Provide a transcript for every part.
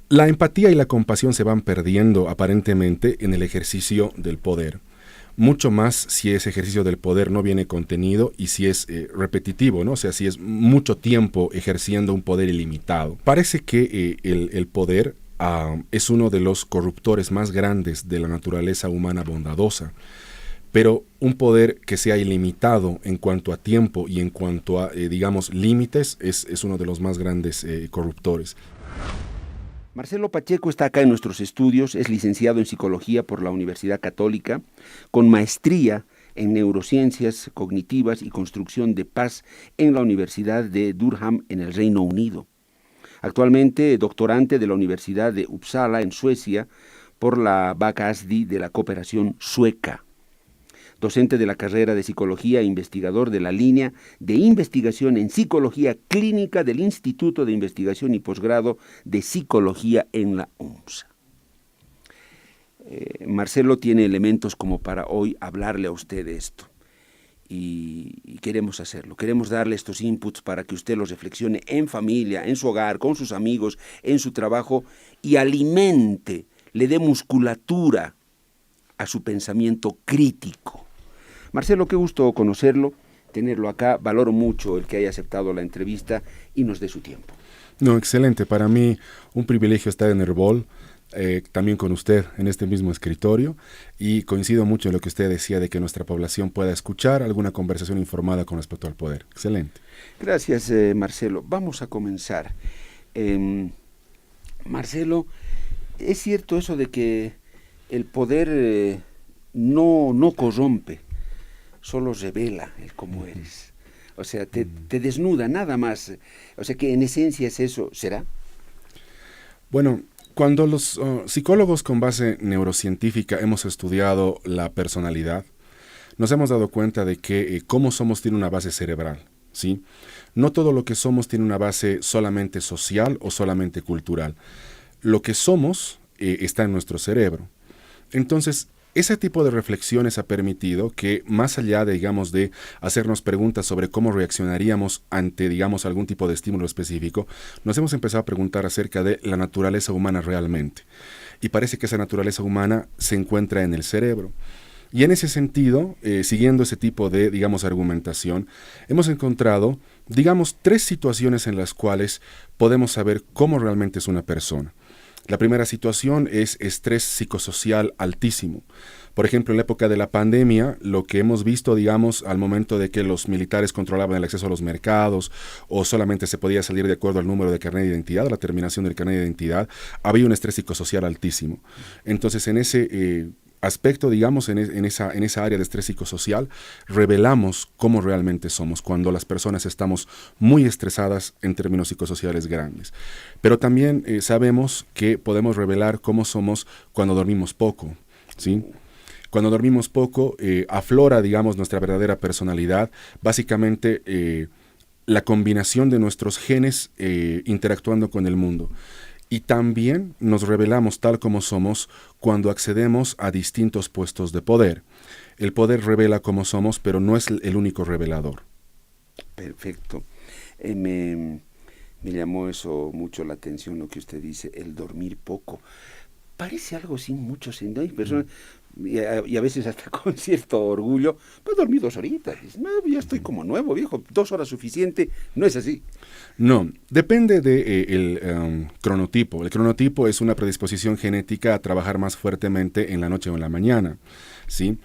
La empatía y la compasión se van perdiendo aparentemente en el ejercicio del poder. Mucho más si ese ejercicio del poder no viene contenido y si es repetitivo, ¿no? O sea, si es mucho tiempo ejerciendo un poder ilimitado. Parece que el poder es uno de los corruptores más grandes de la naturaleza humana bondadosa. Pero un poder que sea ilimitado en cuanto a tiempo y en cuanto a, digamos, límites, es uno de los más grandes corruptores. Marcelo Pacheco está acá en nuestros estudios, es licenciado en Psicología por la Universidad Católica, con maestría en Neurociencias Cognitivas y Construcción de Paz en la Universidad de Durham en el Reino Unido. Actualmente doctorante de la Universidad de Uppsala en Suecia por la Backasdi de la Cooperación Sueca. Docente de la carrera de Psicología e investigador de la línea de investigación en Psicología Clínica del Instituto de Investigación y Posgrado de Psicología en la UNSA. Marcelo tiene elementos como para hoy hablarle a usted de esto. Y queremos hacerlo, queremos darle estos inputs para que usted los reflexione en familia, en su hogar, con sus amigos, en su trabajo y alimente, le dé musculatura a su pensamiento crítico. Marcelo, qué gusto conocerlo, tenerlo acá, valoro mucho el que haya aceptado la entrevista y nos dé su tiempo. No, excelente, para mí un privilegio estar en Herbol, también con usted en este mismo escritorio, y coincido mucho en lo que usted decía de que nuestra población pueda escuchar alguna conversación informada con respecto al poder. Excelente. Gracias, Marcelo. Vamos a comenzar. Marcelo, ¿es cierto eso de que el poder no corrompe, solo revela el cómo eres? O sea, te desnuda, nada más. O sea, que en esencia es eso, ¿será? Bueno, cuando los psicólogos con base neurocientífica hemos estudiado la personalidad, nos hemos dado cuenta de que cómo somos tiene una base cerebral, ¿sí? No todo lo que somos tiene una base solamente social o solamente cultural. Lo que somos está en nuestro cerebro. Entonces, ese tipo de reflexiones ha permitido que, más allá de, digamos, de hacernos preguntas sobre cómo reaccionaríamos ante, digamos, algún tipo de estímulo específico, nos hemos empezado a preguntar acerca de la naturaleza humana realmente. Y parece que esa naturaleza humana se encuentra en el cerebro. Y en ese sentido, siguiendo ese tipo de, digamos, argumentación, hemos encontrado, digamos, 3 situaciones en las cuales podemos saber cómo realmente es una persona. La primera situación es estrés psicosocial altísimo. Por ejemplo, en la época de la pandemia, lo que hemos visto, digamos, al momento de que los militares controlaban el acceso a los mercados o solamente se podía salir de acuerdo al número de carnet de identidad, a la terminación del carnet de identidad, había un estrés psicosocial altísimo. Entonces, en ese aspecto, digamos, en esa área de estrés psicosocial, revelamos cómo realmente somos cuando las personas estamos muy estresadas en términos psicosociales grandes. Pero también sabemos que podemos revelar cómo somos cuando dormimos poco, ¿sí? Cuando dormimos poco, aflora, digamos, nuestra verdadera personalidad, básicamente la combinación de nuestros genes interactuando con el mundo. Y también nos revelamos tal como somos cuando accedemos a distintos puestos de poder. El poder revela cómo somos, pero no es el único revelador. Perfecto. Me llamó eso mucho la atención, lo que usted dice, el dormir poco. Parece algo sin mucho sentido. Hay personas, y a veces hasta con cierto orgullo, pues dormí 2 horitas. No, ya estoy como nuevo, viejo, 2 horas suficiente. No es así. No, depende del cronotipo. El cronotipo es una predisposición genética a trabajar más fuertemente en la noche o en la mañana, ¿sí?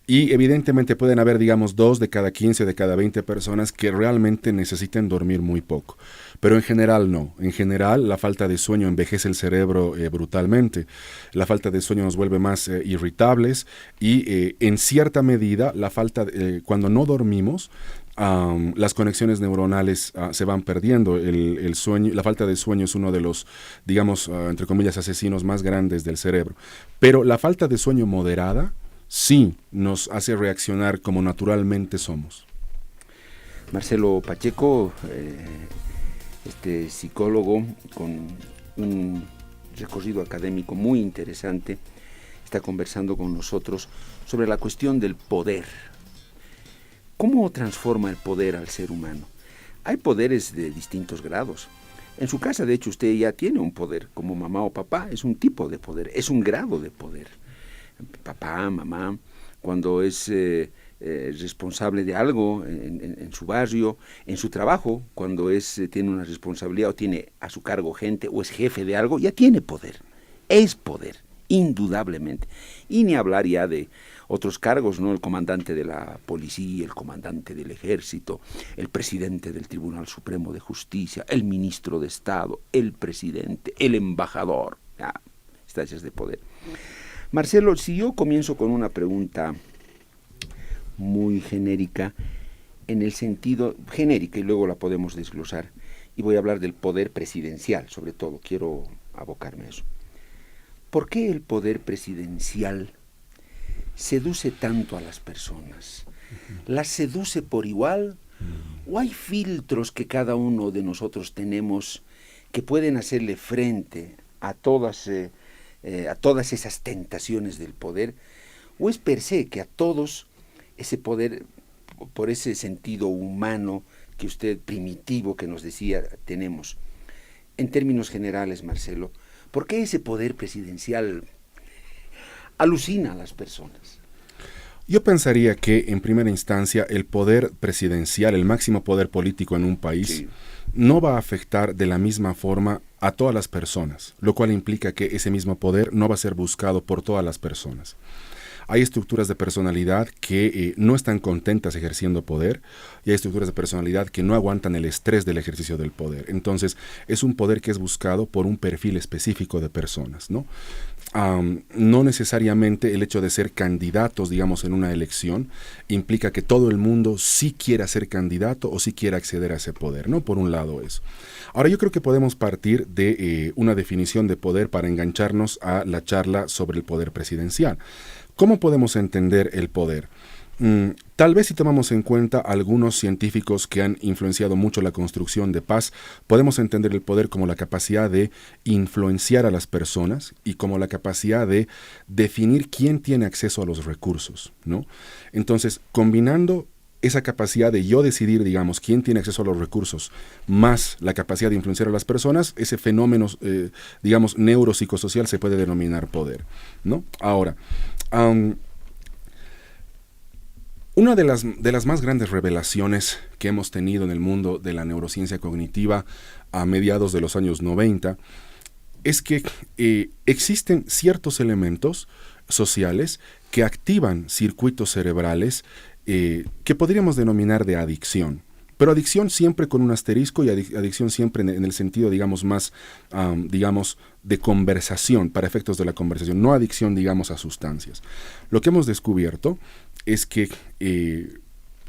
Y evidentemente pueden haber, digamos, 2 de cada 15 o de cada 20 personas que realmente necesiten dormir muy poco. Pero en general no. En general la falta de sueño envejece el cerebro brutalmente. La falta de sueño nos vuelve más irritables y en cierta medida la falta cuando no dormimos, las conexiones neuronales se van perdiendo. El sueño, la falta de sueño es uno de los, digamos, entre comillas, asesinos más grandes del cerebro. Pero la falta de sueño moderada sí nos hace reaccionar como naturalmente somos. Marcelo Pacheco, psicólogo con un recorrido académico muy interesante, está conversando con nosotros sobre la cuestión del poder. ¿Cómo transforma el poder al ser humano? Hay poderes de distintos grados. En su casa, de hecho, usted ya tiene un poder, como mamá o papá, es un tipo de poder, es un grado de poder. Papá, mamá, cuando es responsable de algo en su barrio, en su trabajo, cuando tiene una responsabilidad o tiene a su cargo gente o es jefe de algo, ya tiene poder, es poder, indudablemente. Y ni hablar ya de otros cargos, ¿no? El comandante de la policía, el comandante del ejército, el presidente del Tribunal Supremo de Justicia, el ministro de Estado, el presidente, el embajador, instancias de poder. Marcelo, si yo comienzo con una pregunta muy genérica, en el sentido genérica, y luego la podemos desglosar, y voy a hablar del poder presidencial, sobre todo, quiero abocarme a eso. ¿Por qué el poder presidencial seduce tanto a las personas? ¿Las seduce por igual? ¿O hay filtros que cada uno de nosotros tenemos que pueden hacerle frente a todas esas tentaciones del poder? ¿O es per se que a todos ese poder, por ese sentido humano que usted, primitivo, que nos decía, tenemos? En términos generales, Marcelo, ¿por qué ese poder presidencial alucina a las personas? Yo pensaría que, en primera instancia, el poder presidencial, el máximo poder político en un país, sí, no va a afectar de la misma forma a todas las personas, lo cual implica que ese mismo poder no va a ser buscado por todas las personas. Hay estructuras de personalidad que no están contentas ejerciendo poder, y hay estructuras de personalidad que no aguantan el estrés del ejercicio del poder. Entonces, es un poder que es buscado por un perfil específico de personas, ¿no? No necesariamente el hecho de ser candidatos, digamos, en una elección, implica que todo el mundo sí quiera ser candidato o sí quiera acceder a ese poder, ¿no? Por un lado eso. Ahora, yo creo que podemos partir de una definición de poder para engancharnos a la charla sobre el poder presidencial. ¿Cómo podemos entender el poder? Tal vez si tomamos en cuenta algunos científicos que han influenciado mucho la construcción de paz, podemos entender el poder como la capacidad de influenciar a las personas y como la capacidad de definir quién tiene acceso a los recursos, ¿no? Entonces, combinando esa capacidad de yo decidir, digamos, quién tiene acceso a los recursos, más la capacidad de influenciar a las personas, ese fenómeno, digamos, neuropsicosocial se puede denominar poder, ¿no? Ahora, una de las más grandes revelaciones que hemos tenido en el mundo de la neurociencia cognitiva a mediados de los años 90 es que existen ciertos elementos sociales que activan circuitos cerebrales que podríamos denominar de adicción. Pero adicción siempre con un asterisco y adicción siempre en el sentido, digamos, más, digamos, de conversación, para efectos de la conversación, no adicción, digamos, a sustancias. Lo que hemos descubierto es que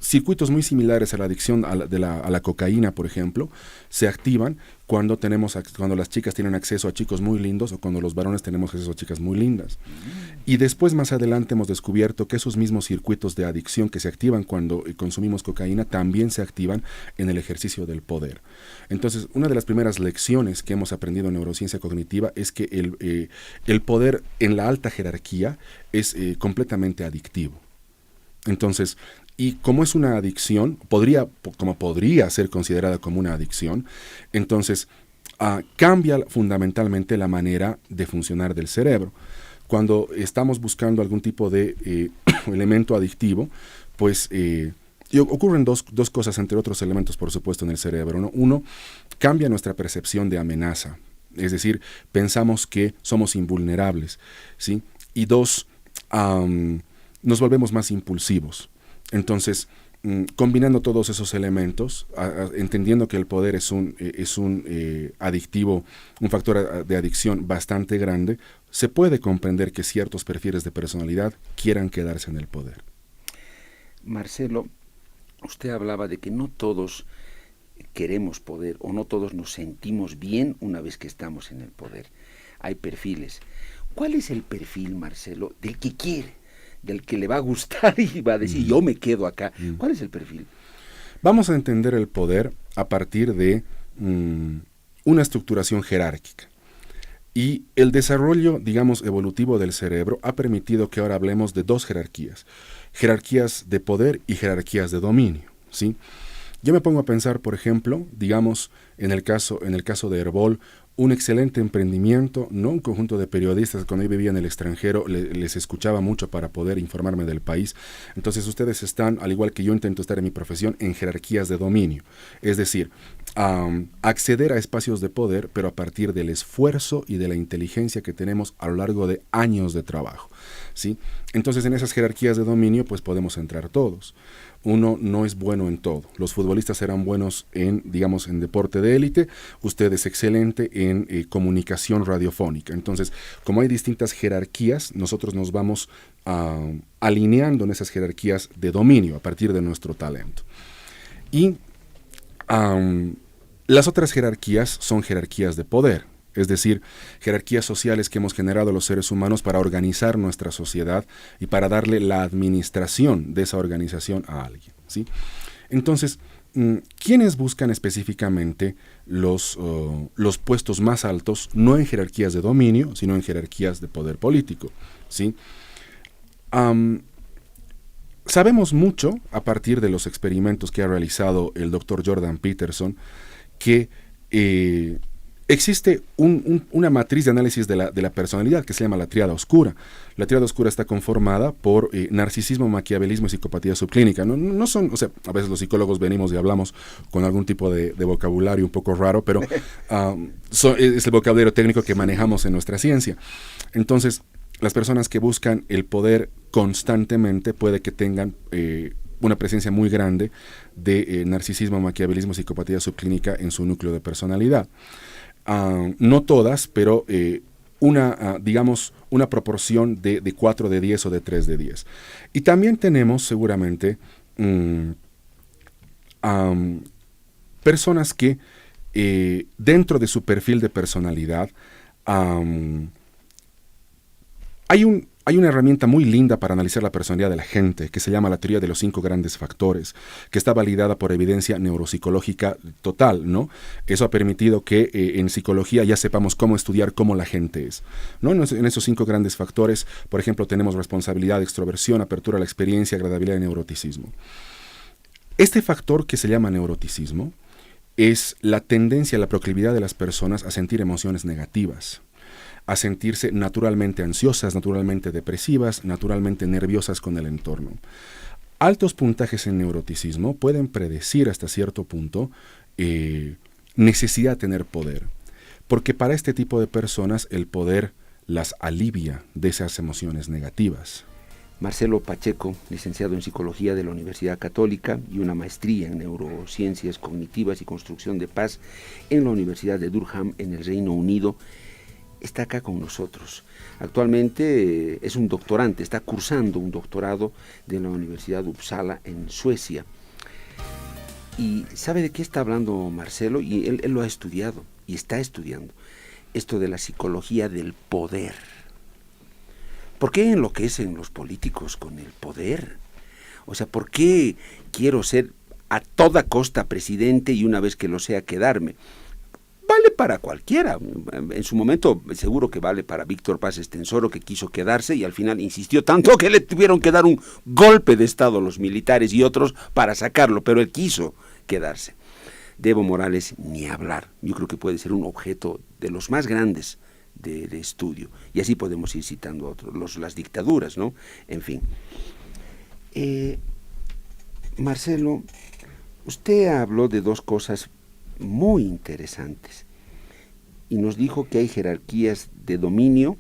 circuitos muy similares a la adicción a la cocaína, por ejemplo, se activan cuando las chicas tienen acceso a chicos muy lindos o cuando los varones tenemos acceso a chicas muy lindas. Y después, más adelante, hemos descubierto que esos mismos circuitos de adicción que se activan cuando consumimos cocaína también se activan en el ejercicio del poder. Entonces, una de las primeras lecciones que hemos aprendido en neurociencia cognitiva es que el poder en la alta jerarquía es completamente adictivo. Entonces, y como es una adicción, como podría ser considerada como una adicción, entonces cambia fundamentalmente la manera de funcionar del cerebro. Cuando estamos buscando algún tipo de elemento adictivo, pues ocurren dos cosas, entre otros elementos, por supuesto, en el cerebro, ¿no? Uno, cambia nuestra percepción de amenaza, es decir, pensamos que somos invulnerables, ¿sí? Y dos, nos volvemos más impulsivos. Entonces, combinando todos esos elementos, entendiendo que el poder es un adictivo, un factor de adicción bastante grande, se puede comprender que ciertos perfiles de personalidad quieran quedarse en el poder. Marcelo, usted hablaba de que no todos queremos poder o no todos nos sentimos bien una vez que estamos en el poder. Hay perfiles. ¿Cuál es el perfil, Marcelo, del que quiere? Del que le va a gustar y va a decir, yo me quedo acá. ¿Cuál es el perfil? Vamos a entender el poder a partir de una estructuración jerárquica. Y el desarrollo, digamos, evolutivo del cerebro ha permitido que ahora hablemos de dos jerarquías. Jerarquías de poder y jerarquías de dominio, ¿sí? Yo me pongo a pensar, por ejemplo, digamos, en el caso de Herbol, un excelente emprendimiento, no un conjunto de periodistas. Cuando yo vivía en el extranjero les escuchaba mucho para poder informarme del país. Entonces ustedes están, al igual que yo intento estar en mi profesión, en jerarquías de dominio. Es decir, acceder a espacios de poder, pero a partir del esfuerzo y de la inteligencia que tenemos a lo largo de años de trabajo, ¿sí? Entonces en esas jerarquías de dominio pues podemos entrar todos. Uno no es bueno en todo. Los futbolistas serán buenos en, digamos, en deporte de élite. Usted es excelente en comunicación radiofónica. Entonces, como hay distintas jerarquías, nosotros nos vamos alineando en esas jerarquías de dominio a partir de nuestro talento. Y las otras jerarquías son jerarquías de poder. Es decir, jerarquías sociales que hemos generado los seres humanos para organizar nuestra sociedad y para darle la administración de esa organización a alguien, ¿sí? Entonces, ¿quiénes buscan específicamente los puestos más altos, no en jerarquías de dominio, sino en jerarquías de poder político, ¿sí? Sabemos mucho, a partir de los experimentos que ha realizado el doctor Jordan Peterson, que existe una matriz de análisis de la personalidad que se llama la tríada oscura. La tríada oscura está conformada por narcisismo, maquiavelismo y psicopatía subclínica. No son, o sea, a veces los psicólogos venimos y hablamos con algún tipo de vocabulario un poco raro, pero es el vocabulario técnico que manejamos en nuestra ciencia. Entonces, las personas que buscan el poder constantemente puede que tengan una presencia muy grande de narcisismo, maquiavelismo, psicopatía subclínica en su núcleo de personalidad. No todas, pero digamos, una proporción de 4 de 10 o de 3 de 10. Y también tenemos seguramente personas que dentro de su perfil de personalidad hay una herramienta muy linda para analizar la personalidad de la gente, que se llama la teoría de los 5 grandes factores, que está validada por evidencia neuropsicológica total, ¿no? Eso ha permitido que en psicología ya sepamos cómo estudiar cómo la gente es, ¿no? En esos 5 grandes factores, por ejemplo, tenemos responsabilidad, extroversión, apertura a la experiencia, agradabilidad y neuroticismo. Este factor que se llama neuroticismo es la tendencia, la proclividad de las personas a sentir emociones negativas, a sentirse naturalmente ansiosas, naturalmente depresivas, naturalmente nerviosas con el entorno. Altos puntajes en neuroticismo pueden predecir hasta cierto punto necesidad de tener poder, porque para este tipo de personas el poder las alivia de esas emociones negativas. Marcelo Pacheco, licenciado en Psicología de la Universidad Católica y una maestría en Neurociencias Cognitivas y Construcción de Paz en la Universidad de Durham, en el Reino Unido, está acá con nosotros. Actualmente es un doctorante, está cursando un doctorado de la Universidad de Uppsala en Suecia. ¿Y sabe de qué está hablando Marcelo? Y él lo ha estudiado y está estudiando. Esto de la psicología del poder. ¿Por qué enloquecen los políticos con el poder? O sea, ¿por qué quiero ser a toda costa presidente y una vez que lo sea quedarme? Vale para cualquiera. En su momento seguro que vale para Víctor Paz Estenssoro, que quiso quedarse y al final insistió tanto que le tuvieron que dar un golpe de estado los militares y otros para sacarlo, pero él quiso quedarse. De Evo Morales ni hablar. Yo creo que puede ser un objeto de los más grandes de estudio. Y así podemos ir citando otros, las dictaduras, ¿no? En fin. Marcelo, usted habló de dos cosas muy interesantes y nos dijo que hay jerarquías de dominio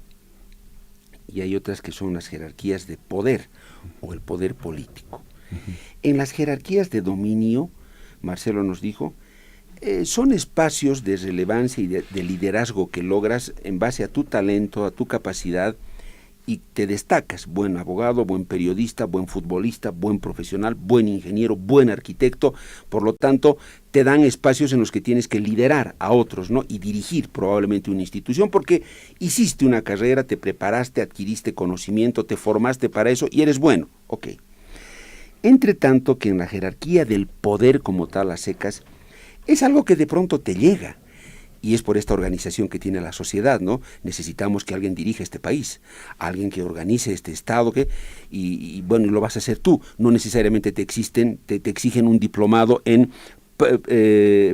y hay otras que son las jerarquías de poder o el poder político. En las jerarquías de dominio, Marcelo nos dijo, son espacios de relevancia y de liderazgo que logras en base a tu talento, a tu capacidad, y te destacas, buen abogado, buen periodista, buen futbolista, buen profesional, buen ingeniero, buen arquitecto. Por lo tanto, te dan espacios en los que tienes que liderar a otros, ¿no? Y dirigir probablemente una institución, porque hiciste una carrera, te preparaste, adquiriste conocimiento, te formaste para eso y eres bueno. Ok. Entre tanto que en la jerarquía del poder como tal a secas, es algo que de pronto te llega Y es por esta organización que tiene la sociedad, ¿no? Necesitamos que alguien dirija este país, alguien que organice este Estado, y bueno, lo vas a hacer tú. No necesariamente te exigen un diplomado en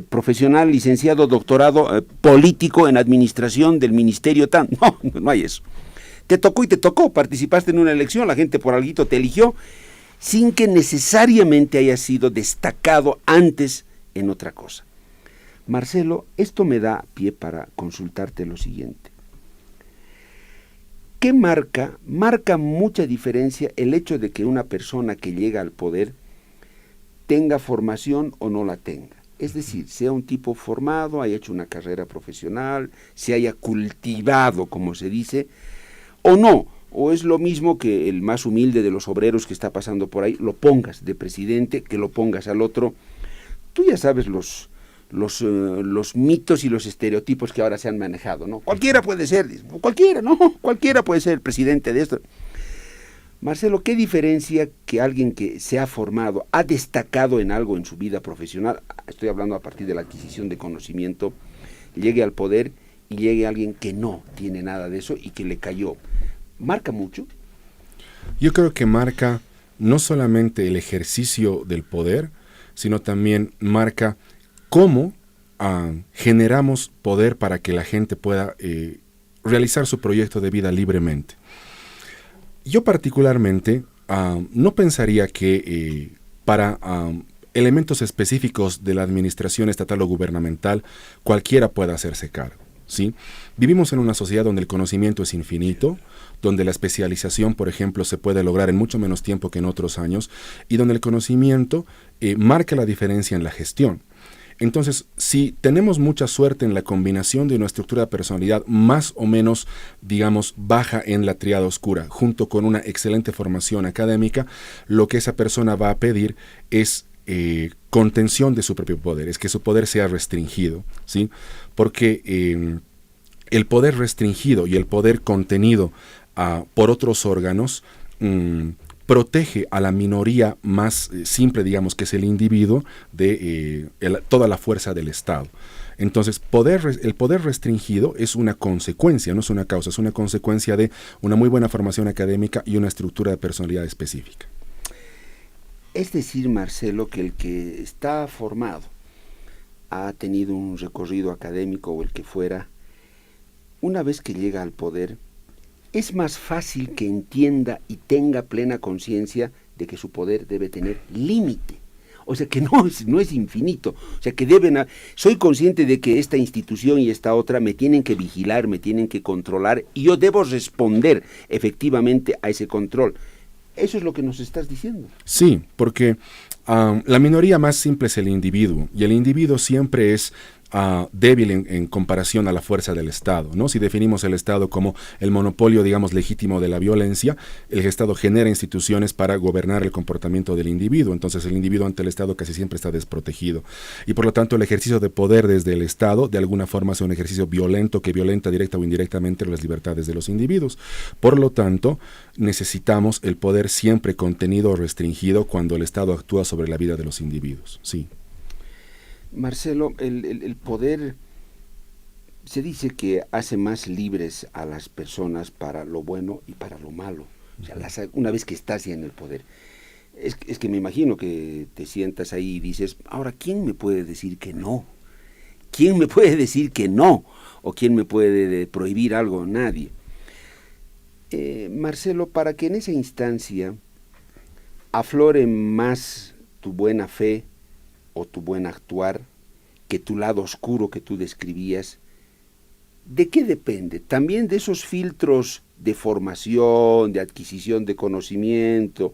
profesional, licenciado, doctorado, político en administración del ministerio, no hay eso. Te tocó y te tocó, participaste en una elección, la gente por alguito te eligió, sin que necesariamente hayas sido destacado antes en otra cosa. Marcelo, esto me da pie para consultarte lo siguiente. ¿Qué marca mucha diferencia el hecho de que una persona que llega al poder tenga formación o no la tenga? Es decir, sea un tipo formado, haya hecho una carrera profesional, se haya cultivado, como se dice, o no, o es lo mismo que el más humilde de los obreros que está pasando por ahí, lo pongas de presidente, que lo pongas al otro. Tú ya sabes los mitos y los estereotipos que ahora se han manejado, ¿no? Cualquiera puede ser, cualquiera puede ser el presidente de esto. Marcelo, ¿qué diferencia que alguien que se ha formado, ha destacado en algo en su vida profesional, estoy hablando a partir de la adquisición de conocimiento, llegue al poder y llegue alguien que no tiene nada de eso y que le cayó? ¿Marca mucho? Yo creo que marca no solamente el ejercicio del poder, sino también marca cómo generamos poder para que la gente pueda realizar su proyecto de vida libremente. Yo particularmente no pensaría que para elementos específicos de la administración estatal o gubernamental cualquiera pueda hacerse cargo, ¿sí? Vivimos en una sociedad donde el conocimiento es infinito, donde la especialización, por ejemplo, se puede lograr en mucho menos tiempo que en otros años, y donde el conocimiento marca la diferencia en la gestión. Entonces, si tenemos mucha suerte en la combinación de una estructura de personalidad más o menos, digamos, baja en la tríada oscura, junto con una excelente formación académica, lo que esa persona va a pedir es contención de su propio poder, es que su poder sea restringido, ¿sí? Porque el poder restringido y el poder contenido por otros órganos protege a la minoría más simple, digamos, que es el individuo, de toda la fuerza del Estado. Entonces, el poder restringido es una consecuencia, no es una causa, es una consecuencia de una muy buena formación académica y una estructura de personalidad específica. Es decir, Marcelo, que el que está formado, ha tenido un recorrido académico o el que fuera, una vez que llega al poder, es más fácil que entienda y tenga plena conciencia de que su poder debe tener límite. O sea, que no es infinito. O sea, que soy consciente de que esta institución y esta otra me tienen que vigilar, me tienen que controlar, y yo debo responder efectivamente a ese control. ¿Eso es lo que nos estás diciendo? Sí, porque la minoría más simple es el individuo, y el individuo siempre es débil en comparación a la fuerza del Estado, ¿no? Si definimos el Estado como el monopolio, digamos, legítimo de la violencia, el Estado genera instituciones para gobernar el comportamiento del individuo. Entonces el individuo ante el Estado casi siempre está desprotegido, y por lo tanto el ejercicio de poder desde el Estado de alguna forma es un ejercicio violento que violenta directa o indirectamente las libertades de los individuos. Por lo tanto, necesitamos el poder siempre contenido o restringido cuando el Estado actúa sobre la vida de los individuos. Sí. Marcelo, el poder se dice que hace más libres a las personas para lo bueno y para lo malo. O sea, una vez que estás ya en el poder. Es que me imagino que te sientas ahí y dices, ahora, ¿quién me puede decir que no? ¿Quién me puede decir que no? ¿O quién me puede prohibir algo? Nadie. Marcelo, para que en esa instancia aflore más tu buena fe o tu buen actuar, que tu lado oscuro que tú describías, ¿de qué depende? También de esos filtros de formación, de adquisición de conocimiento,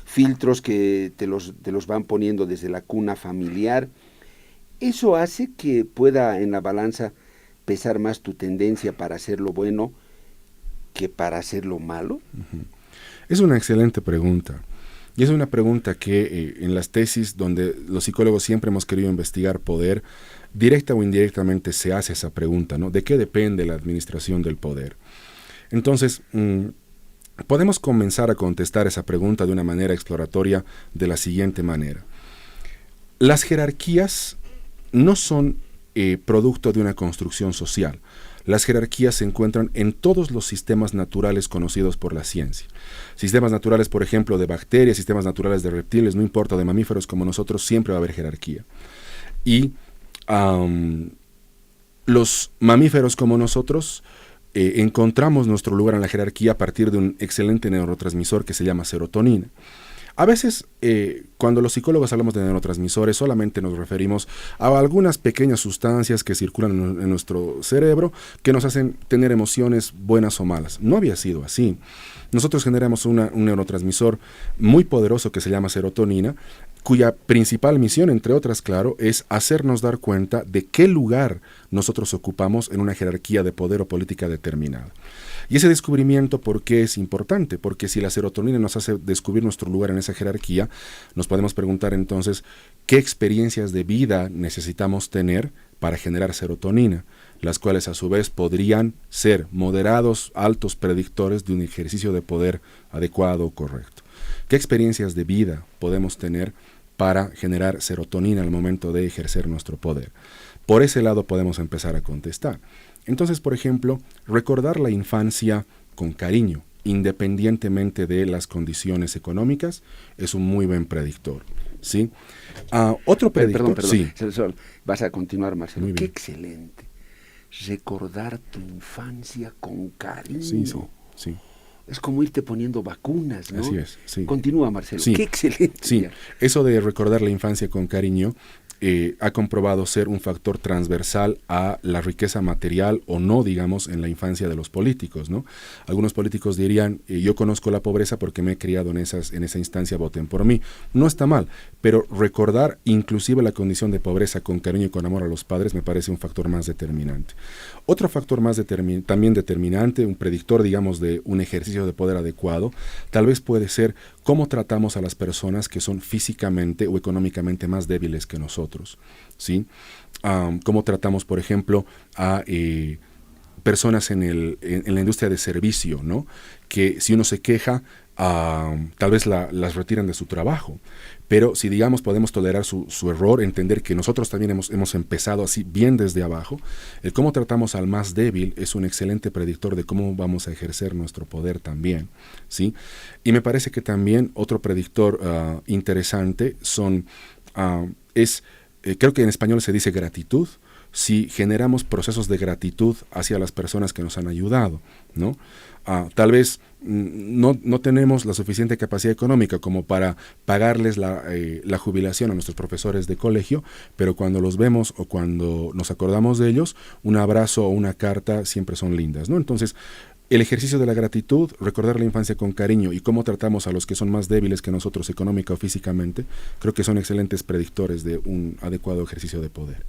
filtros que te los van poniendo desde la cuna familiar. ¿Eso hace que pueda en la balanza pesar más tu tendencia para hacer lo bueno que para hacer lo malo? Uh-huh. Es una excelente pregunta. Y es una pregunta que en las tesis donde los psicólogos siempre hemos querido investigar poder, directa o indirectamente se hace esa pregunta, ¿no? ¿De qué depende la administración del poder? Entonces, podemos comenzar a contestar esa pregunta de una manera exploratoria de la siguiente manera. Las jerarquías no son producto de una construcción social. Las jerarquías se encuentran en todos los sistemas naturales conocidos por la ciencia. Sistemas naturales, por ejemplo, de bacterias, sistemas naturales de reptiles, no importa, de mamíferos como nosotros, siempre va a haber jerarquía. Y los mamíferos como nosotros encontramos nuestro lugar en la jerarquía a partir de un excelente neurotransmisor que se llama serotonina. A veces, cuando los psicólogos hablamos de neurotransmisores, solamente nos referimos a algunas pequeñas sustancias que circulan en nuestro cerebro que nos hacen tener emociones buenas o malas. No había sido así. Nosotros generamos un neurotransmisor muy poderoso que se llama serotonina, cuya principal misión, entre otras, claro, es hacernos dar cuenta de qué lugar nosotros ocupamos en una jerarquía de poder o política determinada. Y ese descubrimiento, ¿por qué es importante? Porque si la serotonina nos hace descubrir nuestro lugar en esa jerarquía, nos podemos preguntar entonces, ¿qué experiencias de vida necesitamos tener para generar serotonina? Las cuales a su vez podrían ser moderados, altos predictores de un ejercicio de poder adecuado o correcto. ¿Qué experiencias de vida podemos tener para generar serotonina al momento de ejercer nuestro poder? Por ese lado podemos empezar a contestar. Entonces, por ejemplo, recordar la infancia con cariño, independientemente de las condiciones económicas, es un muy buen predictor, ¿sí? Otro predictor... Perdón. Sí. Vas a continuar, Marcelo. Muy Qué bien. excelente. Recordar tu infancia con cariño. Sí. Es como irte poniendo vacunas, ¿no? Así es, sí. Continúa, Marcelo. Sí. Qué excelente. Sí, eso de recordar la infancia con cariño ha comprobado ser un factor transversal a la riqueza material o no, digamos, en la infancia de los políticos, ¿no? Algunos políticos dirían, yo conozco la pobreza porque me he criado en esa instancia, voten por mí. No está mal, pero recordar inclusive la condición de pobreza con cariño y con amor a los padres me parece un factor más determinante. Otro factor más también determinante, un predictor, digamos, de un ejercicio de poder adecuado, tal vez puede ser cómo tratamos a las personas que son físicamente o económicamente más débiles que nosotros, ¿sí? Cómo tratamos, por ejemplo, a personas en la industria de servicio, ¿no? Que si uno se queja, tal vez las retiran de su trabajo. Pero si, digamos, podemos tolerar su error, entender que nosotros también hemos empezado así bien desde abajo, el cómo tratamos al más débil es un excelente predictor de cómo vamos a ejercer nuestro poder también, ¿sí? Y me parece que también otro predictor interesante creo que en español se dice gratitud, si generamos procesos de gratitud hacia las personas que nos han ayudado, ¿no? Tal vez no tenemos la suficiente capacidad económica como para pagarles la jubilación a nuestros profesores de colegio, pero cuando los vemos o cuando nos acordamos de ellos, un abrazo o una carta siempre son lindas, ¿no? Entonces, el ejercicio de la gratitud, recordar la infancia con cariño y cómo tratamos a los que son más débiles que nosotros económica o físicamente, creo que son excelentes predictores de un adecuado ejercicio de poder.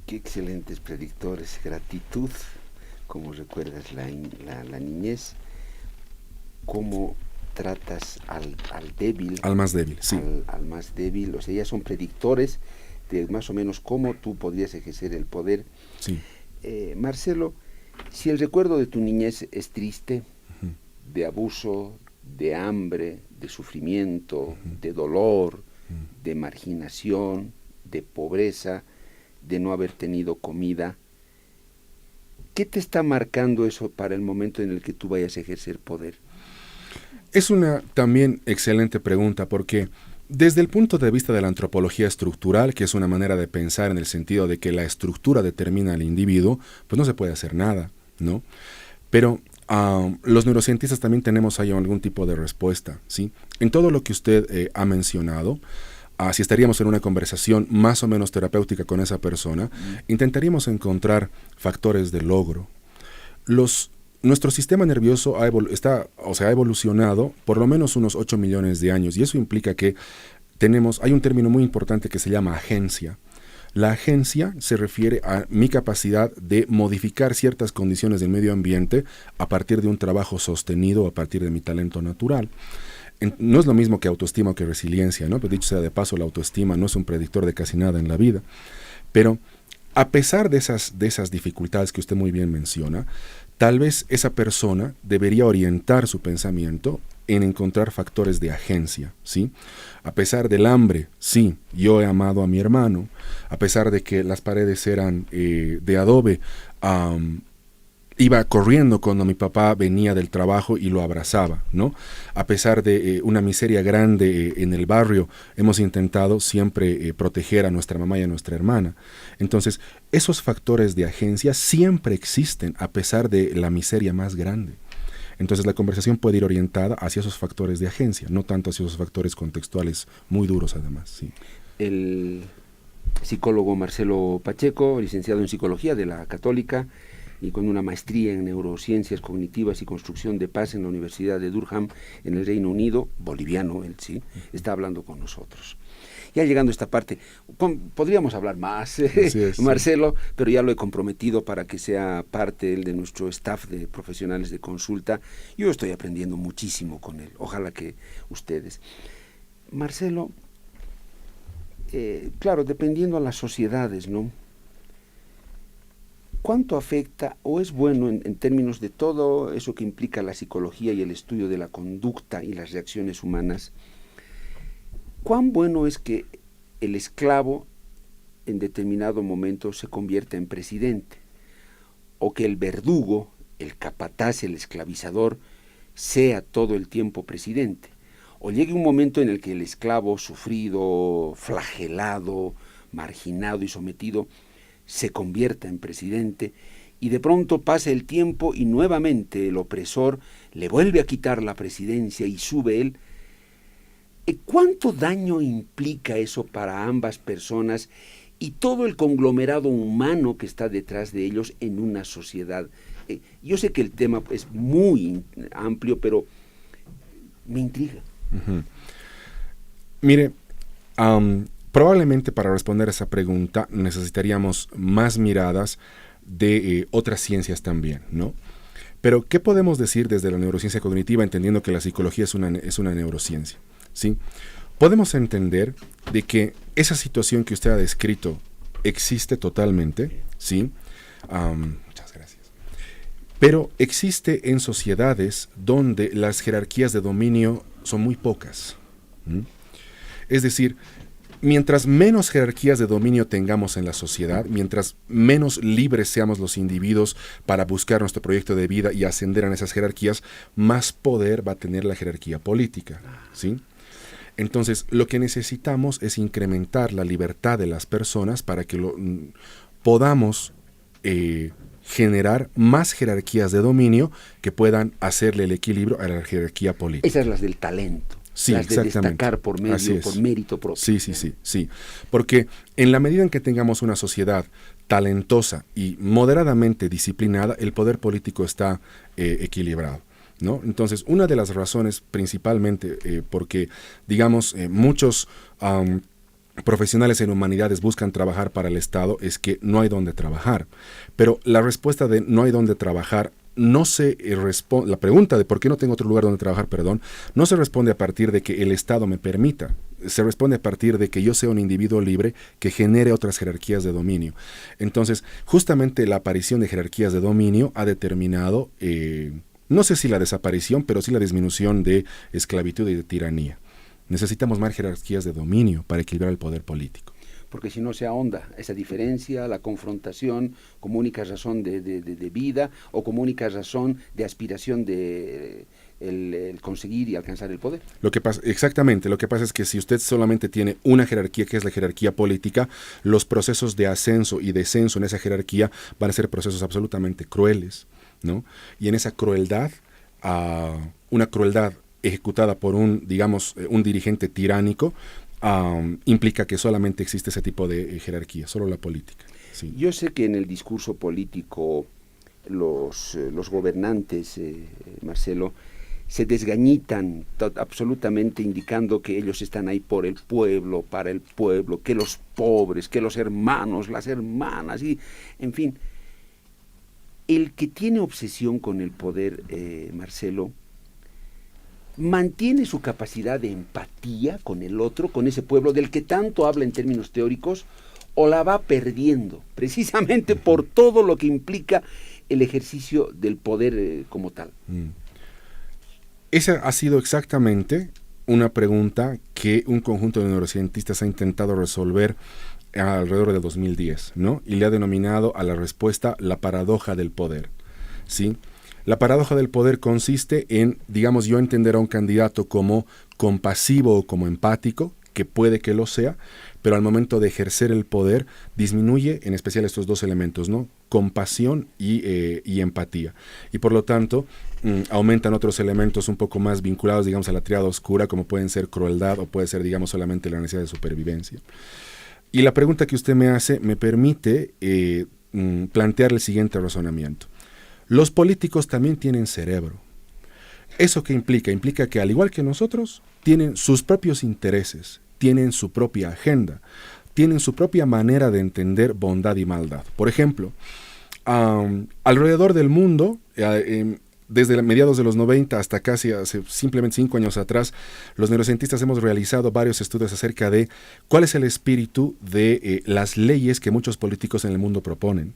Qué excelentes predictores. Gratitud, como recuerdas la niñez, cómo tratas al débil. Al más débil, sí. Al más débil, o sea, ya son predictores de más o menos cómo tú podrías ejercer el poder. Sí. Marcelo, si el recuerdo de tu niñez es triste, Uh-huh. de abuso, de hambre, de sufrimiento, uh-huh, de dolor, uh-huh, de marginación, de pobreza, de no haber tenido comida, ¿qué te está marcando eso para el momento en el que tú vayas a ejercer poder? Es una también excelente pregunta porque desde el punto de vista de la antropología estructural, que es una manera de pensar en el sentido de que la estructura determina al individuo, pues no se puede hacer nada, ¿no? Pero los neurocientistas también tenemos ahí algún tipo de respuesta, ¿sí? En todo lo que usted ha mencionado, si estaríamos en una conversación más o menos terapéutica con esa persona, intentaríamos encontrar factores de logro. Nuestro sistema nervioso ha evolucionado por lo menos unos 8 millones de años y eso implica que hay un término muy importante que se llama agencia. La agencia se refiere a mi capacidad de modificar ciertas condiciones del medio ambiente a partir de un trabajo sostenido, a partir de mi talento natural. No es lo mismo que autoestima o que resiliencia, ¿no? Pero dicho sea de paso, la autoestima no es un predictor de casi nada en la vida. Pero a pesar de esas dificultades que usted muy bien menciona, tal vez esa persona debería orientar su pensamiento en encontrar factores de agencia, ¿sí? A pesar del hambre, sí, yo he amado a mi hermano, a pesar de que las paredes eran de adobe, iba corriendo cuando mi papá venía del trabajo y lo abrazaba, ¿no? A pesar de una miseria grande en el barrio, hemos intentado siempre proteger a nuestra mamá y a nuestra hermana. Entonces, esos factores de agencia siempre existen a pesar de la miseria más grande. Entonces, la conversación puede ir orientada hacia esos factores de agencia, no tanto hacia esos factores contextuales muy duros además, sí. El psicólogo Marcelo Pacheco, licenciado en Psicología de la Católica, y con una maestría en neurociencias cognitivas y construcción de paz en la Universidad de Durham, en el Reino Unido, boliviano él sí, está hablando con nosotros. Ya llegando a esta parte, podríamos hablar más, Marcelo, pero ya lo he comprometido para que sea parte él de nuestro staff de profesionales de consulta. Yo estoy aprendiendo muchísimo con él, ojalá que ustedes. Marcelo, claro, dependiendo a las sociedades, ¿no? ¿Cuánto afecta o es bueno en términos de todo eso que implica la psicología y el estudio de la conducta y las reacciones humanas? ¿Cuán bueno es que el esclavo en determinado momento se convierta en presidente? ¿O que el verdugo, el capataz, el esclavizador, sea todo el tiempo presidente? ¿O llegue un momento en el que el esclavo sufrido, flagelado, marginado y sometido se convierta en presidente y de pronto pasa el tiempo y nuevamente el opresor le vuelve a quitar la presidencia y sube él? ¿Cuánto daño implica eso para ambas personas y todo el conglomerado humano que está detrás de ellos en una sociedad? Yo sé que el tema es muy amplio, pero me intriga. Uh-huh. Mire, probablemente para responder a esa pregunta necesitaríamos más miradas de otras ciencias también, ¿no? Pero, ¿qué podemos decir desde la neurociencia cognitiva, entendiendo que la psicología es una neurociencia? ¿Sí? Podemos entender de que esa situación que usted ha descrito existe totalmente, ¿sí? Muchas gracias. Pero existe en sociedades donde las jerarquías de dominio son muy pocas. Es decir, mientras menos jerarquías de dominio tengamos en la sociedad, mientras menos libres seamos los individuos para buscar nuestro proyecto de vida y ascender en esas jerarquías, más poder va a tener la jerarquía política, ¿sí? Entonces, lo que necesitamos es incrementar la libertad de las personas para que podamos generar más jerarquías de dominio que puedan hacerle el equilibrio a la jerarquía política. Esas las del talento. Sí, las de exactamente. Destacar por medio, por mérito propio. Sí. Porque en la medida en que tengamos una sociedad talentosa y moderadamente disciplinada, el poder político está equilibrado, ¿no? Entonces, una de las razones principalmente porque, digamos, muchos profesionales en humanidades buscan trabajar para el Estado es que no hay donde trabajar. Pero la respuesta de no hay donde trabajar no se responde, la pregunta de por qué no tengo otro lugar donde trabajar, no se responde a partir de que el Estado me permita, se responde a partir de que yo sea un individuo libre que genere otras jerarquías de dominio. Entonces, justamente la aparición de jerarquías de dominio ha determinado, no sé si la desaparición, pero sí la disminución de esclavitud y de tiranía. Necesitamos más jerarquías de dominio para equilibrar el poder político. Porque si no se ahonda esa diferencia, la confrontación como única razón de vida o como única razón de aspiración de el conseguir y alcanzar el poder. Exactamente, lo que pasa es que si usted solamente tiene una jerarquía, que es la jerarquía política, los procesos de ascenso y descenso en esa jerarquía van a ser procesos absolutamente crueles, ¿no? Y en esa crueldad, una crueldad ejecutada por un dirigente tiránico, implica que solamente existe ese tipo de jerarquía, solo la política. Sí. Yo sé que en el discurso político los gobernantes, Marcelo, se desgañitan absolutamente indicando que ellos están ahí por el pueblo, para el pueblo, que los pobres, que los hermanos, las hermanas, y en fin. El que tiene obsesión con el poder, Marcelo, mantiene su capacidad de empatía con el otro, con ese pueblo del que tanto habla en términos teóricos, o la va perdiendo, precisamente por todo lo que implica el ejercicio del poder como tal. Esa ha sido exactamente una pregunta que un conjunto de neurocientistas ha intentado resolver alrededor de 2010, ¿no? Y le ha denominado a la respuesta la paradoja del poder, ¿sí? La paradoja del poder consiste en, digamos, yo entender a un candidato como compasivo o como empático, que puede que lo sea, pero al momento de ejercer el poder disminuye en especial estos dos elementos, ¿no? Compasión y empatía. Y por lo tanto, aumentan otros elementos un poco más vinculados, digamos, a la tríada oscura, como pueden ser crueldad o puede ser, digamos, solamente la necesidad de supervivencia. Y la pregunta que usted me hace me permite plantear el siguiente razonamiento. Los políticos también tienen cerebro. ¿Eso qué implica? Implica que al igual que nosotros, tienen sus propios intereses, tienen su propia agenda, tienen su propia manera de entender bondad y maldad. Por ejemplo, alrededor del mundo, desde mediados de los 90 hasta casi hace simplemente 5 años atrás, los neurocientistas hemos realizado varios estudios acerca de cuál es el espíritu de las leyes que muchos políticos en el mundo proponen.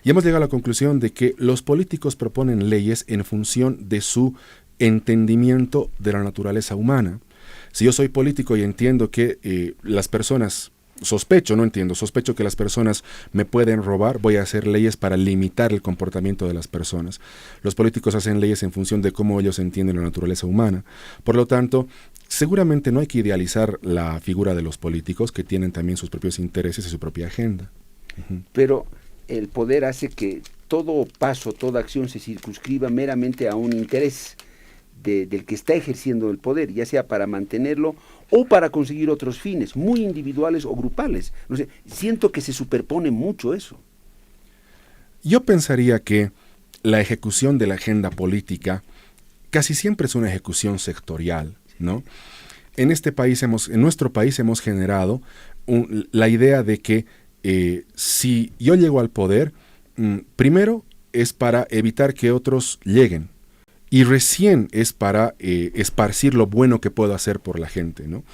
Y hemos llegado a la conclusión de que los políticos proponen leyes en función de su entendimiento de la naturaleza humana. Si yo soy político y entiendo que las personas, sospecho que las personas me pueden robar, voy a hacer leyes para limitar el comportamiento de las personas. Los políticos hacen leyes en función de cómo ellos entienden la naturaleza humana. Por lo tanto, seguramente no hay que idealizar la figura de los políticos, que tienen también sus propios intereses y su propia agenda. Pero el poder hace que todo paso, toda acción se circunscriba meramente a un interés del que está ejerciendo el poder, ya sea para mantenerlo o para conseguir otros fines, muy individuales o grupales. No sé, siento que se superpone mucho eso. Yo pensaría que la ejecución de la agenda política casi siempre es una ejecución sectorial, ¿no? En nuestro país hemos generado la idea de que si yo llego al poder, primero es para evitar que otros lleguen, y recién es para esparcir lo bueno que puedo hacer por la gente, ¿no?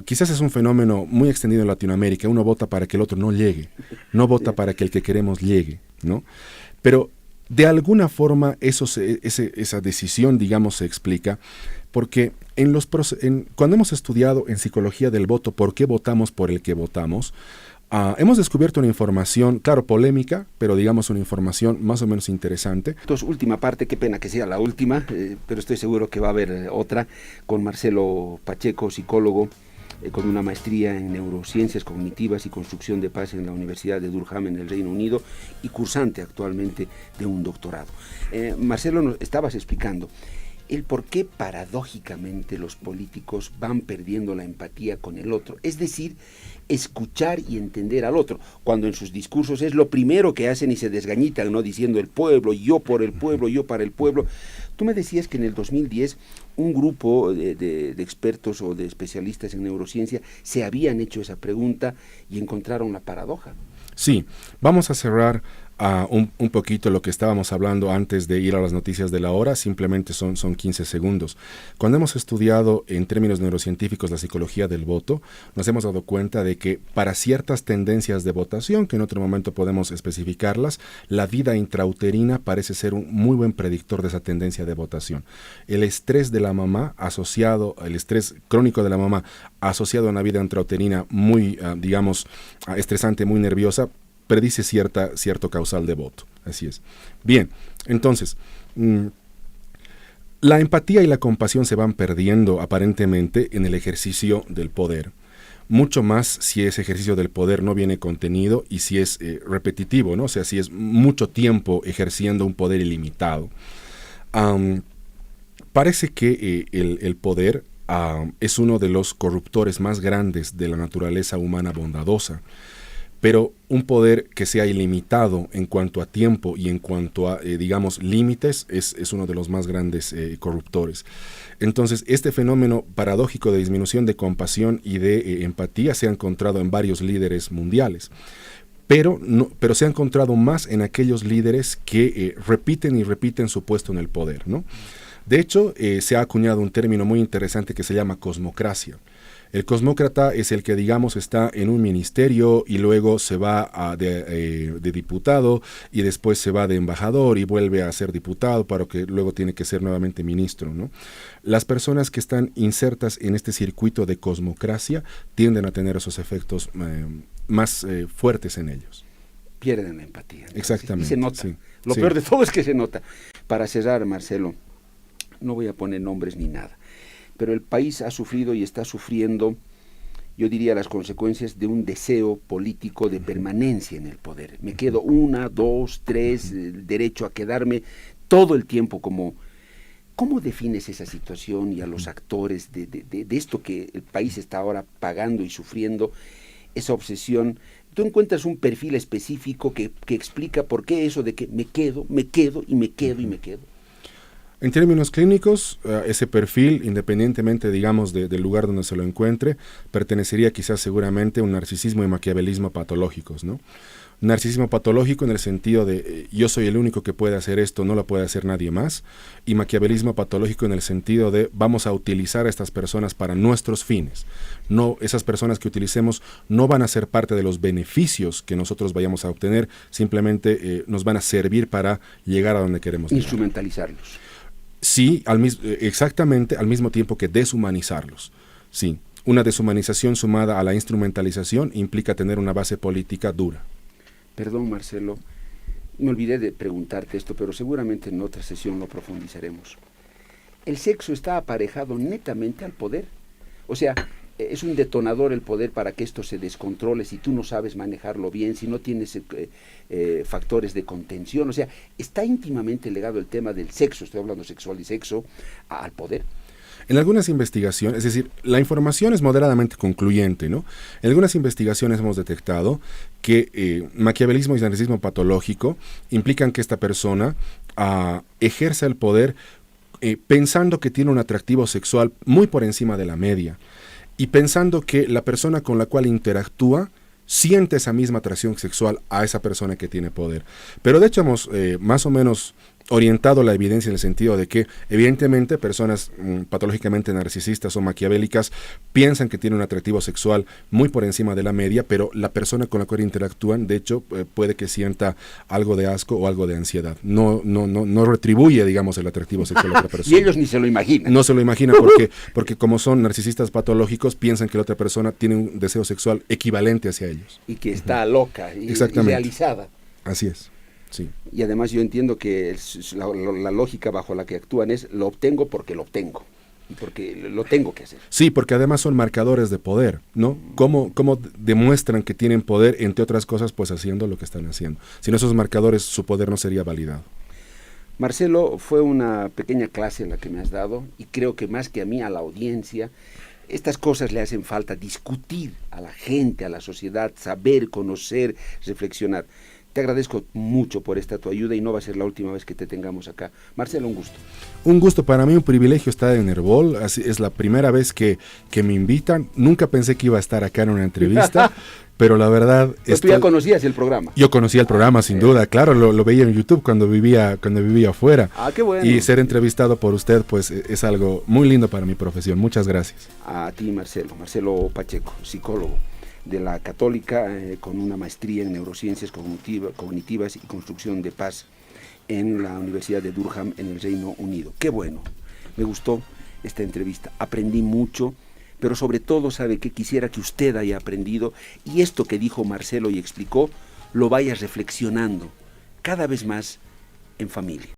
Quizás es un fenómeno muy extendido en Latinoamérica. Uno vota para que el otro no llegue, no vota para que el que queremos llegue, ¿no? Pero de alguna forma esa decisión, digamos, se explica porque cuando hemos estudiado en psicología del voto por qué votamos por el que votamos, hemos descubierto una información, claro, polémica, pero digamos una información más o menos interesante. Entonces, última parte, qué pena que sea la última, pero estoy seguro que va a haber otra, con Marcelo Pacheco, psicólogo, con una maestría en neurociencias cognitivas y construcción de paz en la Universidad de Durham en el Reino Unido y cursante actualmente de un doctorado. Marcelo, nos estabas explicando el por qué paradójicamente los políticos van perdiendo la empatía con el otro, es decir, escuchar y entender al otro, cuando en sus discursos es lo primero que hacen y se desgañitan, ¿no? Diciendo el pueblo, yo por el pueblo, yo para el pueblo. Tú me decías que en el 2010 un grupo de expertos o de especialistas en neurociencia se habían hecho esa pregunta y encontraron la paradoja. Sí, vamos a cerrar un poquito lo que estábamos hablando antes de ir a las noticias de la hora, simplemente son 15 segundos. Cuando hemos estudiado en términos neurocientíficos la psicología del voto, nos hemos dado cuenta de que para ciertas tendencias de votación, que en otro momento podemos especificarlas, la vida intrauterina parece ser un muy buen predictor de esa tendencia de votación. El estrés de la mamá el estrés crónico de la mamá asociado a una vida intrauterina muy, estresante, muy nerviosa, predice cierto causal de voto. Así es. Bien, entonces, la empatía y la compasión se van perdiendo aparentemente en el ejercicio del poder. Mucho más si ese ejercicio del poder no viene contenido y si es repetitivo, ¿no? O sea, si es mucho tiempo ejerciendo un poder ilimitado. Parece que el poder es uno de los corruptores más grandes de la naturaleza humana bondadosa. Pero un poder que sea ilimitado en cuanto a tiempo y en cuanto a, límites, es uno de los más grandes corruptores. Entonces, este fenómeno paradójico de disminución de compasión y de empatía se ha encontrado en varios líderes mundiales. Pero se ha encontrado más en aquellos líderes que repiten y repiten su puesto en el poder, ¿no? De hecho, se ha acuñado un término muy interesante que se llama cosmocracia. El cosmócrata es el que, digamos, está en un ministerio y luego se va de diputado y después se va de embajador y vuelve a ser diputado para que luego tiene que ser nuevamente ministro, ¿no? Las personas que están insertas en este circuito de cosmocracia tienden a tener esos efectos más fuertes en ellos. Pierden la empatía. Exactamente. Y se nota. Sí, Lo peor de todo es que se nota. Para cerrar, Marcelo, no voy a poner nombres ni nada, pero el país ha sufrido y está sufriendo, yo diría, las consecuencias de un deseo político de permanencia en el poder. Me quedo 1, 2, 3, el derecho a quedarme todo el tiempo como... ¿Cómo defines esa situación y a los actores de esto que el país está ahora pagando y sufriendo, esa obsesión? ¿Tú encuentras un perfil específico que explica por qué eso de que me quedo y me quedo? En términos clínicos, ese perfil, independientemente, digamos, del lugar donde se lo encuentre, pertenecería quizás seguramente a un narcisismo y maquiavelismo patológicos, ¿no? Narcisismo patológico en el sentido de yo soy el único que puede hacer esto, no lo puede hacer nadie más, y maquiavelismo patológico en el sentido de vamos a utilizar a estas personas para nuestros fines. No, esas personas que utilicemos no van a ser parte de los beneficios que nosotros vayamos a obtener, simplemente nos van a servir para llegar a donde queremos llegar. Instrumentalizarlos. Sí, exactamente al mismo tiempo que deshumanizarlos. Sí, una deshumanización sumada a la instrumentalización implica tener una base política dura. Perdón, Marcelo, me olvidé de preguntarte esto, pero seguramente en otra sesión lo profundizaremos. ¿El sexo está aparejado netamente al poder? O sea, ¿es un detonador el poder para que esto se descontrole si tú no sabes manejarlo bien, si no tienes factores de contención? O sea, ¿está íntimamente ligado el tema del sexo, estoy hablando sexual y sexo, al poder? En algunas investigaciones, es decir, la información es moderadamente concluyente, ¿no? En algunas investigaciones hemos detectado que maquiavelismo y narcisismo patológico implican que esta persona ejerza el poder pensando que tiene un atractivo sexual muy por encima de la media y pensando que la persona con la cual interactúa siente esa misma atracción sexual a esa persona que tiene poder. Pero de hecho hemos más o menos orientado la evidencia en el sentido de que evidentemente personas patológicamente narcisistas o maquiavélicas piensan que tienen un atractivo sexual muy por encima de la media, pero la persona con la cual interactúan de hecho puede que sienta algo de asco o algo de ansiedad. No retribuye, digamos, el atractivo sexual a otra persona. Y ellos ni se lo imaginan. No se lo imaginan porque como son narcisistas patológicos piensan que la otra persona tiene un deseo sexual equivalente hacia ellos. Y que está loca y realizada. Así es. Sí. Y además yo entiendo que la lógica bajo la que actúan es lo obtengo porque lo obtengo y porque lo tengo que hacer. Sí, porque además son marcadores de poder, ¿no? ¿Cómo demuestran que tienen poder, entre otras cosas, pues haciendo lo que están haciendo? Sin esos marcadores su poder no sería validado. Marcelo, fue una pequeña clase la que me has dado y creo que más que a mí, a la audiencia, estas cosas le hacen falta, discutir a la gente, a la sociedad, saber, conocer, reflexionar. Te agradezco mucho por esta tu ayuda y no va a ser la última vez que te tengamos acá. Marcelo, un gusto. Un gusto para mí, un privilegio estar en Herbol. Así, es la primera vez que me invitan. Nunca pensé que iba a estar acá en una entrevista, pero la verdad... Tú ya conocías el programa. Yo conocía el programa, sin duda, claro, lo veía en YouTube cuando vivía afuera. Ah, qué bueno. Y ser entrevistado por usted, pues es algo muy lindo para mi profesión. Muchas gracias. A ti, Marcelo Pacheco, psicólogo de la Católica, con una maestría en neurociencias cognitivas y construcción de paz en la Universidad de Durham en el Reino Unido. Qué bueno, me gustó esta entrevista, aprendí mucho, pero sobre todo, sabe que quisiera que usted haya aprendido y esto que dijo Marcelo y explicó, lo vaya reflexionando cada vez más en familia.